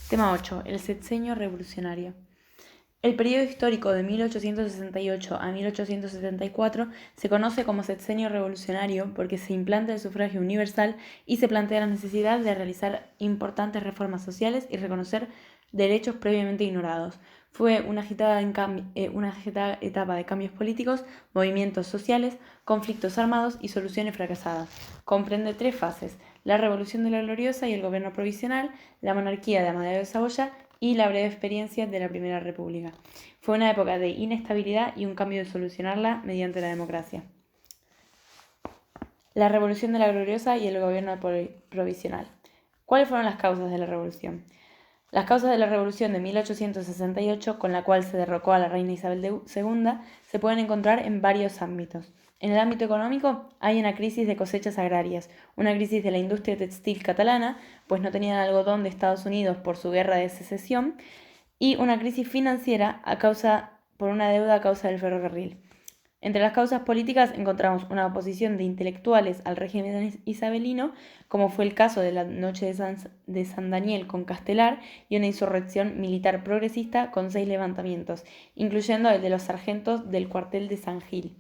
Tema 8. El sexenio revolucionario. El periodo histórico de 1868 a 1874 se conoce como sexenio revolucionario porque se implanta el sufragio universal y se plantea la necesidad de realizar importantes reformas sociales y reconocer derechos previamente ignorados. Fue una agitada etapa de cambios políticos, movimientos sociales, conflictos armados y soluciones fracasadas. Comprende 3 fases: la Revolución de la Gloriosa y el gobierno provisional, la monarquía de Amadeo de Saboya y la breve experiencia de la Primera República. Fue una época de inestabilidad y un cambio de solucionarla mediante la democracia. La Revolución de la Gloriosa y el gobierno provisional. ¿Cuáles fueron las causas de la revolución? Las causas de la revolución de 1868, con la cual se derrocó a la reina Isabel II, se pueden encontrar en varios ámbitos. En el ámbito económico hay una crisis de cosechas agrarias, una crisis de la industria textil catalana, pues no tenían algodón de Estados Unidos por su guerra de secesión, y una crisis financiera por una deuda a causa del ferrocarril. Entre las causas políticas encontramos una oposición de intelectuales al régimen isabelino, como fue el caso de la Noche de San Daniel con Castelar, y una insurrección militar progresista con 6 levantamientos, incluyendo el de los sargentos del cuartel de San Gil.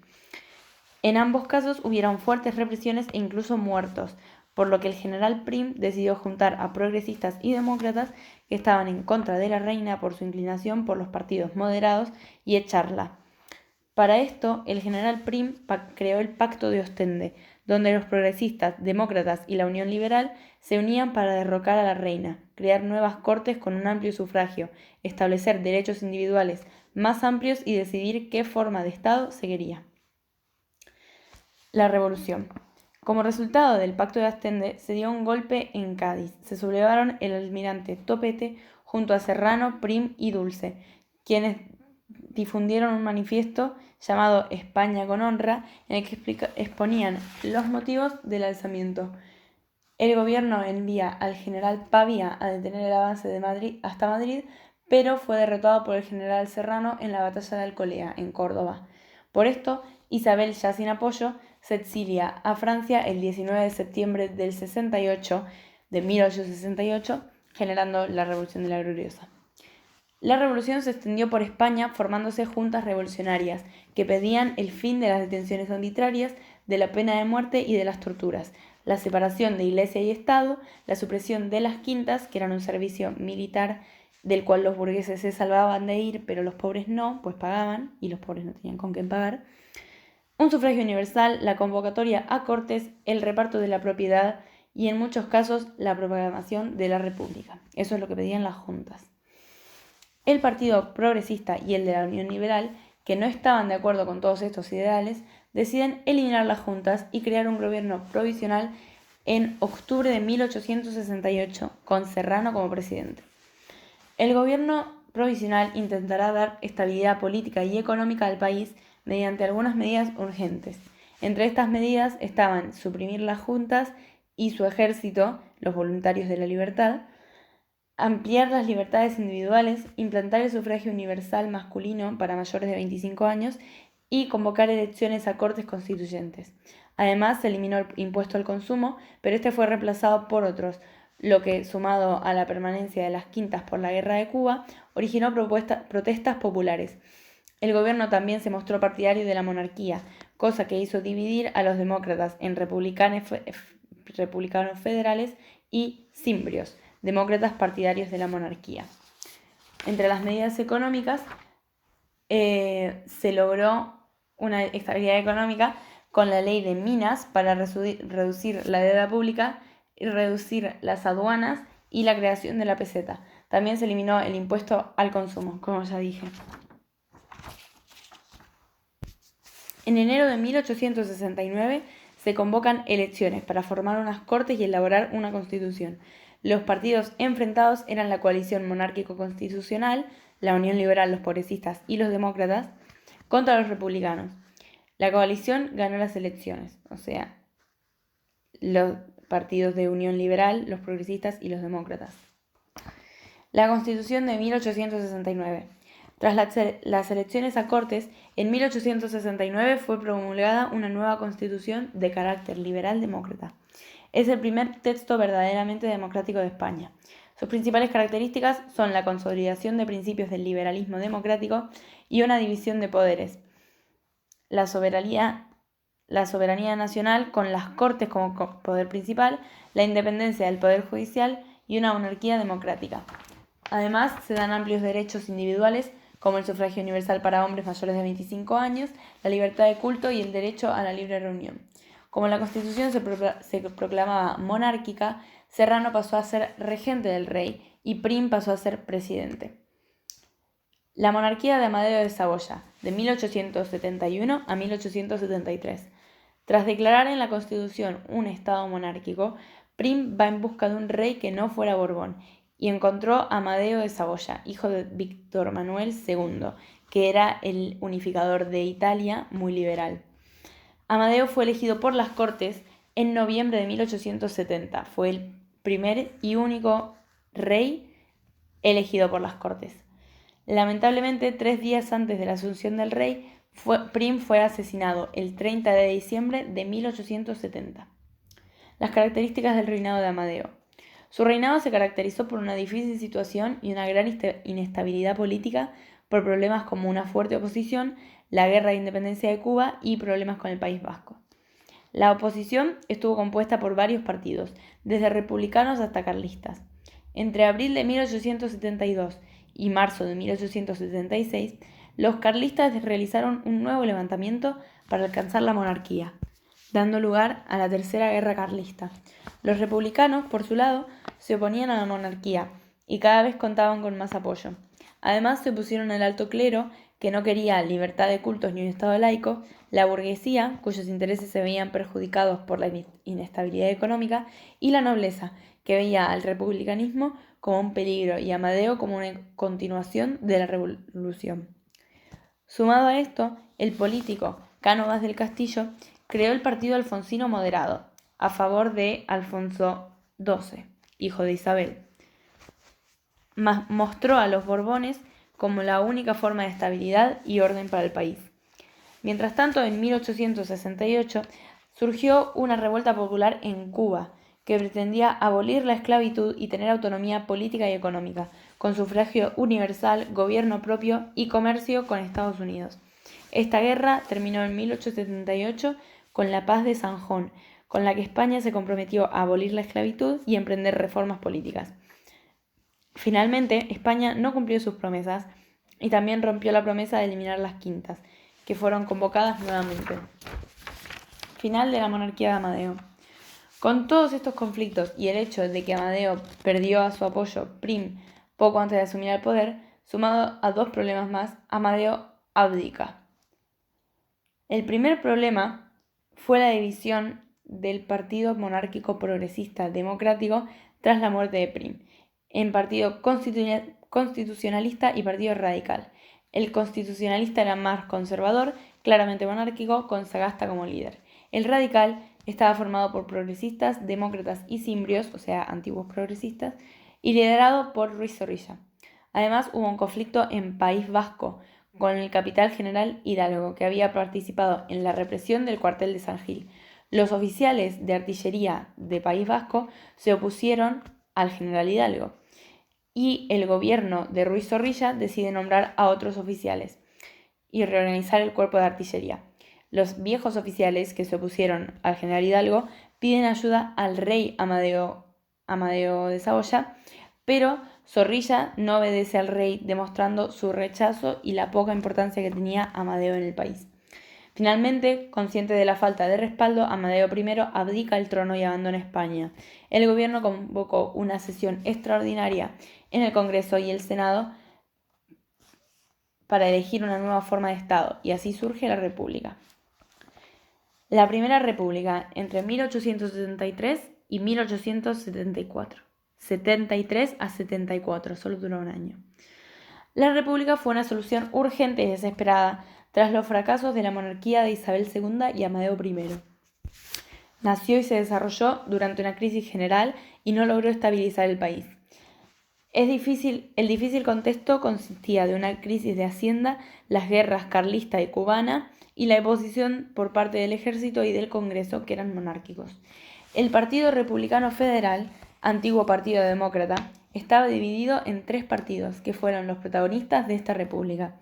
En ambos casos hubieron fuertes represiones e incluso muertos, por lo que el general Prim decidió juntar a progresistas y demócratas que estaban en contra de la reina por su inclinación por los partidos moderados y echarla. Para esto, el general Prim creó el Pacto de Ostende, donde los progresistas, demócratas y la Unión Liberal se unían para derrocar a la reina, crear nuevas cortes con un amplio sufragio, establecer derechos individuales más amplios y decidir qué forma de Estado se quería. La revolución. Como resultado del Pacto de Ostende, se dio un golpe en Cádiz. Se sublevaron el almirante Topete junto a Serrano, Prim y Dulce, quienes difundieron un manifiesto llamado España con honra, en el que exponían los motivos del alzamiento. El gobierno envía al general Pavía a detener el avance de Madrid hasta Madrid, pero fue derrotado por el general Serrano en la batalla de Alcolea, en Córdoba. Por esto, Isabel, ya sin apoyo, se exilia a Francia el 19 de septiembre de 1868, generando la Revolución de la Gloriosa. La revolución se extendió por España formándose juntas revolucionarias que pedían el fin de las detenciones arbitrarias, de la pena de muerte y de las torturas, la separación de Iglesia y Estado, la supresión de las quintas, que eran un servicio militar del cual los burgueses se salvaban de ir, pero los pobres no, pues pagaban, y los pobres no tenían con qué pagar, un sufragio universal, la convocatoria a cortes, el reparto de la propiedad y en muchos casos la proclamación de la República. Eso es lo que pedían las juntas. El Partido Progresista y el de la Unión Liberal, que no estaban de acuerdo con todos estos ideales, deciden eliminar las juntas y crear un gobierno provisional en octubre de 1868, con Serrano como presidente. El gobierno provisional intentará dar estabilidad política y económica al país mediante algunas medidas urgentes. Entre estas medidas estaban suprimir las juntas y su ejército, los voluntarios de la libertad, ampliar las libertades individuales, implantar el sufragio universal masculino para mayores de 25 años y convocar elecciones a cortes constituyentes. Además, se eliminó el impuesto al consumo, pero este fue reemplazado por otros, lo que, sumado a la permanencia de las quintas por la Guerra de Cuba, originó protestas populares. El gobierno también se mostró partidario de la monarquía, cosa que hizo dividir a los demócratas en republicanos federales y cimbrios, demócratas partidarios de la monarquía. Entre las medidas económicas se logró una estabilidad económica con la ley de minas para reducir la deuda pública y reducir las aduanas y la creación de la peseta. También se eliminó el impuesto al consumo, como ya dije. En enero de 1869 se convocan elecciones para formar unas cortes y elaborar una constitución. Los partidos enfrentados eran la coalición monárquico-constitucional, la Unión Liberal, los progresistas y los demócratas, contra los republicanos. La coalición ganó las elecciones, o sea, los partidos de Unión Liberal, los progresistas y los demócratas. La Constitución de 1869. Tras las elecciones a Cortes, en 1869 fue promulgada una nueva Constitución de carácter liberal-demócrata. Es el primer texto verdaderamente democrático de España. Sus principales características son la consolidación de principios del liberalismo democrático y una división de poderes, la soberanía nacional con las Cortes como poder principal, la independencia del Poder Judicial y una monarquía democrática. Además, se dan amplios derechos individuales como el sufragio universal para hombres mayores de 25 años, la libertad de culto y el derecho a la libre reunión. Como la Constitución se proclamaba monárquica, Serrano pasó a ser regente del rey y Prim pasó a ser presidente. La monarquía de Amadeo de Saboya, de 1871 a 1873. Tras declarar en la Constitución un estado monárquico, Prim va en busca de un rey que no fuera Borbón y encontró a Amadeo de Saboya, hijo de Víctor Manuel II, que era el unificador de Italia, muy liberal. Amadeo fue elegido por las Cortes en noviembre de 1870. Fue el primer y único rey elegido por las Cortes. Lamentablemente, 3 días antes de la asunción del rey, Prim fue asesinado el 30 de diciembre de 1870. Las características del reinado de Amadeo. Su reinado se caracterizó por una difícil situación y una gran inestabilidad política por problemas como una fuerte oposición, la guerra de independencia de Cuba y problemas con el País Vasco. La oposición estuvo compuesta por varios partidos, desde republicanos hasta carlistas. Entre abril de 1872 y marzo de 1876, los carlistas realizaron un nuevo levantamiento para alcanzar la monarquía, dando lugar a la Tercera Guerra Carlista. Los republicanos, por su lado, se oponían a la monarquía y cada vez contaban con más apoyo. Además, se opusieron al alto clero, que no quería libertad de cultos ni un Estado laico, la burguesía, cuyos intereses se veían perjudicados por la inestabilidad económica, y la nobleza, que veía al republicanismo como un peligro y a Amadeo como una continuación de la revolución. Sumado a esto, el político Cánovas del Castillo creó el partido alfonsino moderado, a favor de Alfonso XII, hijo de Isabel. Mostró a los Borbones como la única forma de estabilidad y orden para el país. Mientras tanto, en 1868 surgió una revuelta popular en Cuba, que pretendía abolir la esclavitud y tener autonomía política y económica, con sufragio universal, gobierno propio y comercio con Estados Unidos. Esta guerra terminó en 1878 con la Paz de Sanjón, con la que España se comprometió a abolir la esclavitud y emprender reformas políticas. Finalmente, España no cumplió sus promesas y también rompió la promesa de eliminar las quintas, que fueron convocadas nuevamente. Final de la monarquía de Amadeo. Con todos estos conflictos y el hecho de que Amadeo perdió a su apoyo Prim poco antes de asumir el poder, sumado a 2 problemas más, Amadeo abdica. El primer problema fue la división del Partido Monárquico Progresista Democrático tras la muerte de Prim, en Partido Constitucionalista y Partido Radical. El constitucionalista era más conservador, claramente monárquico, con Sagasta como líder. El radical estaba formado por progresistas, demócratas y cimbrios, o sea, antiguos progresistas, y liderado por Ruiz Zorrilla. Además, hubo un conflicto en País Vasco con el capitán general Hidalgo, que había participado en la represión del cuartel de San Gil. Los oficiales de artillería de País Vasco se opusieron al general Hidalgo, y el gobierno de Ruiz Zorrilla decide nombrar a otros oficiales y reorganizar el cuerpo de artillería. Los viejos oficiales que se opusieron al general Hidalgo piden ayuda al rey Amadeo de Saboya, pero Zorrilla no obedece al rey, demostrando su rechazo y la poca importancia que tenía Amadeo en el país. Finalmente, consciente de la falta de respaldo, Amadeo I abdica el trono y abandona España. El gobierno convocó una sesión extraordinaria en el Congreso y el Senado para elegir una nueva forma de Estado, y así surge la República. La Primera República, entre 1873 y 1874. 73 a 74, solo duró un año. La República fue una solución urgente y desesperada tras los fracasos de la monarquía de Isabel II y Amadeo I. Nació y se desarrolló durante una crisis general y no logró estabilizar el país. El difícil contexto consistía de una crisis de hacienda, las guerras carlista y cubana y la oposición por parte del ejército y del Congreso, que eran monárquicos. El Partido Republicano Federal, antiguo Partido Demócrata, estaba dividido en 3 partidos, que fueron los protagonistas de esta república.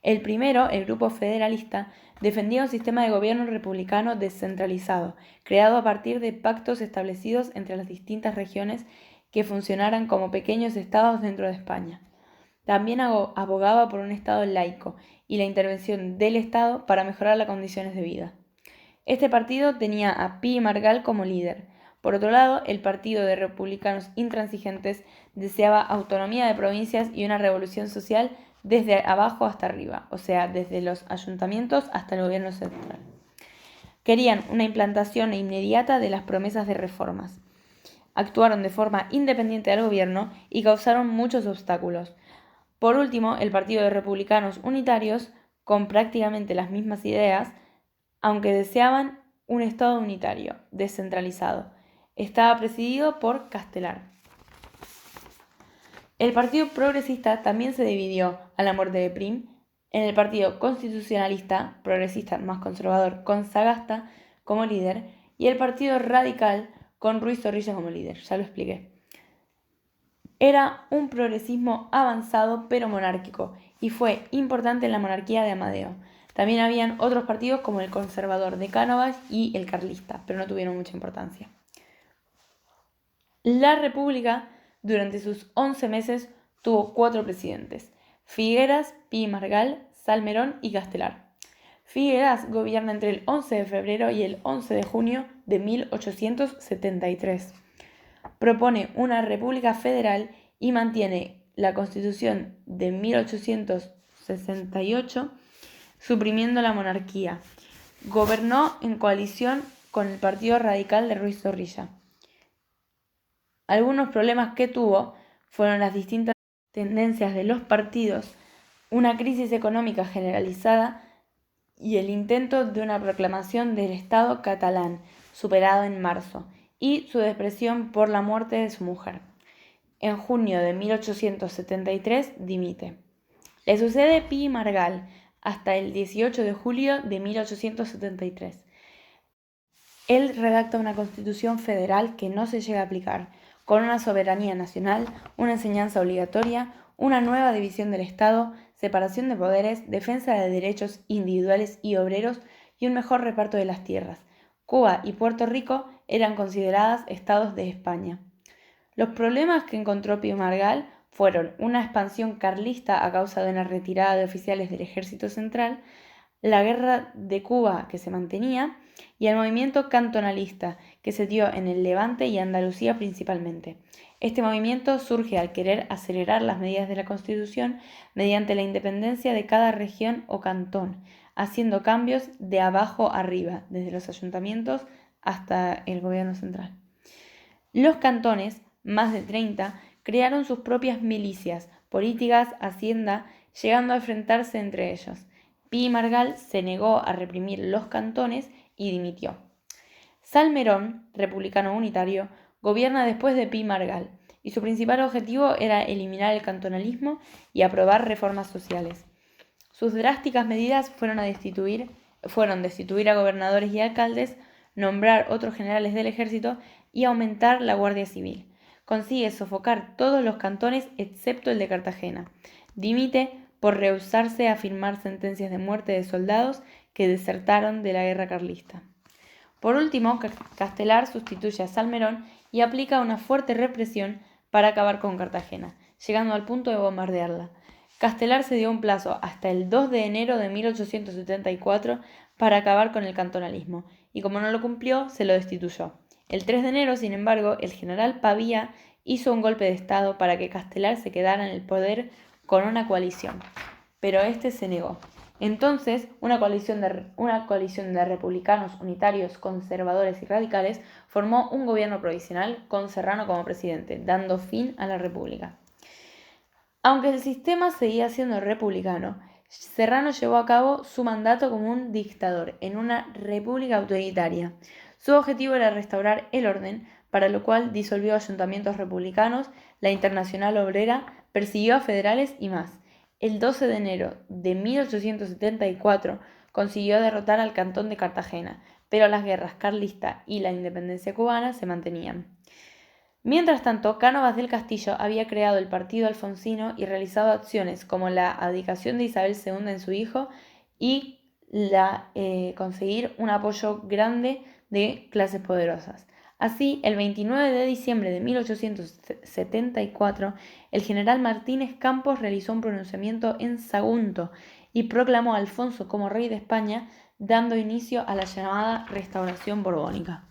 El primero, el Grupo Federalista, defendía un sistema de gobierno republicano descentralizado, creado a partir de pactos establecidos entre las distintas regiones que funcionaran como pequeños estados dentro de España. También abogaba por un Estado laico y la intervención del Estado para mejorar las condiciones de vida. Este partido tenía a Pi y Margall como líder. Por otro lado, el Partido de Republicanos Intransigentes deseaba autonomía de provincias y una revolución social desde abajo hasta arriba, o sea, desde los ayuntamientos hasta el gobierno central. Querían una implantación inmediata de las promesas de reformas. Actuaron de forma independiente del gobierno y causaron muchos obstáculos. Por último, el Partido de Republicanos Unitarios, con prácticamente las mismas ideas, aunque deseaban un Estado unitario, descentralizado, estaba presidido por Castelar. El Partido Progresista también se dividió a la muerte de Prim en el Partido Constitucionalista, progresista más conservador, con Sagasta como líder, y el Partido Radical con Ruiz Zorrilla como líder, ya lo expliqué. Era un progresismo avanzado pero monárquico, y fue importante en la monarquía de Amadeo. También habían otros partidos como el conservador de Cánovas y el carlista, pero no tuvieron mucha importancia. La República, durante sus 11 meses, tuvo 4 presidentes: Figueras, Pi y Margall, Salmerón y Castelar. Figueras gobierna entre el 11 de febrero y el 11 de junio de 1873. Propone una república federal y mantiene la Constitución de 1868, suprimiendo la monarquía. Gobernó en coalición con el Partido Radical de Ruiz Zorrilla. Algunos problemas que tuvo fueron las distintas tendencias de los partidos, una crisis económica generalizada y el intento de una proclamación del Estado catalán, superado en marzo, y su depresión por la muerte de su mujer. En junio de 1873 dimite. Le sucede Pi Margall hasta el 18 de julio de 1873. Él redacta una constitución federal que no se llega a aplicar, con una soberanía nacional, una enseñanza obligatoria, una nueva división del Estado, separación de poderes, defensa de derechos individuales y obreros y un mejor reparto de las tierras. Cuba y Puerto Rico eran consideradas estados de España. Los problemas que encontró Pi Margall fueron una expansión carlista a causa de una retirada de oficiales del Ejército Central, la guerra de Cuba que se mantenía y el movimiento cantonalista que se dio en el Levante y Andalucía principalmente. Este movimiento surge al querer acelerar las medidas de la Constitución mediante la independencia de cada región o cantón, haciendo cambios de abajo arriba, desde los ayuntamientos hasta el gobierno central. Los cantones, más de 30, crearon sus propias milicias, políticas, hacienda, llegando a enfrentarse entre ellos. Pi Margall se negó a reprimir los cantones y dimitió. Salmerón, republicano unitario, gobierna después de Pi Margall, y su principal objetivo era eliminar el cantonalismo y aprobar reformas sociales. Sus drásticas medidas fueron destituir a gobernadores y alcaldes, nombrar otros generales del ejército y aumentar la Guardia Civil. Consigue sofocar todos los cantones excepto el de Cartagena. Dimite por rehusarse a firmar sentencias de muerte de soldados que desertaron de la guerra carlista. Por último, Castelar sustituye a Salmerón y aplica una fuerte represión para acabar con Cartagena, llegando al punto de bombardearla. Castelar se dio un plazo hasta el 2 de enero de 1874 para acabar con el cantonalismo, y como no lo cumplió, se lo destituyó. El 3 de enero, sin embargo, el general Pavía hizo un golpe de estado para que Castelar se quedara en el poder con una coalición, pero este se negó. Entonces, una coalición de republicanos, unitarios, conservadores y radicales formó un gobierno provisional con Serrano como presidente, dando fin a la república. Aunque el sistema seguía siendo republicano, Serrano llevó a cabo su mandato como un dictador en una república autoritaria. Su objetivo era restaurar el orden, para lo cual disolvió ayuntamientos republicanos, la Internacional Obrera, persiguió a federales y más. El 12 de enero de 1874 consiguió derrotar al cantón de Cartagena, pero las guerras carlista y la independencia cubana se mantenían. Mientras tanto, Cánovas del Castillo había creado el partido alfonsino y realizado acciones como la abdicación de Isabel II en su hijo y conseguir un apoyo grande de clases poderosas. Así, el 29 de diciembre de 1874, el general Martínez Campos realizó un pronunciamiento en Sagunto y proclamó a Alfonso como rey de España, dando inicio a la llamada Restauración Borbónica.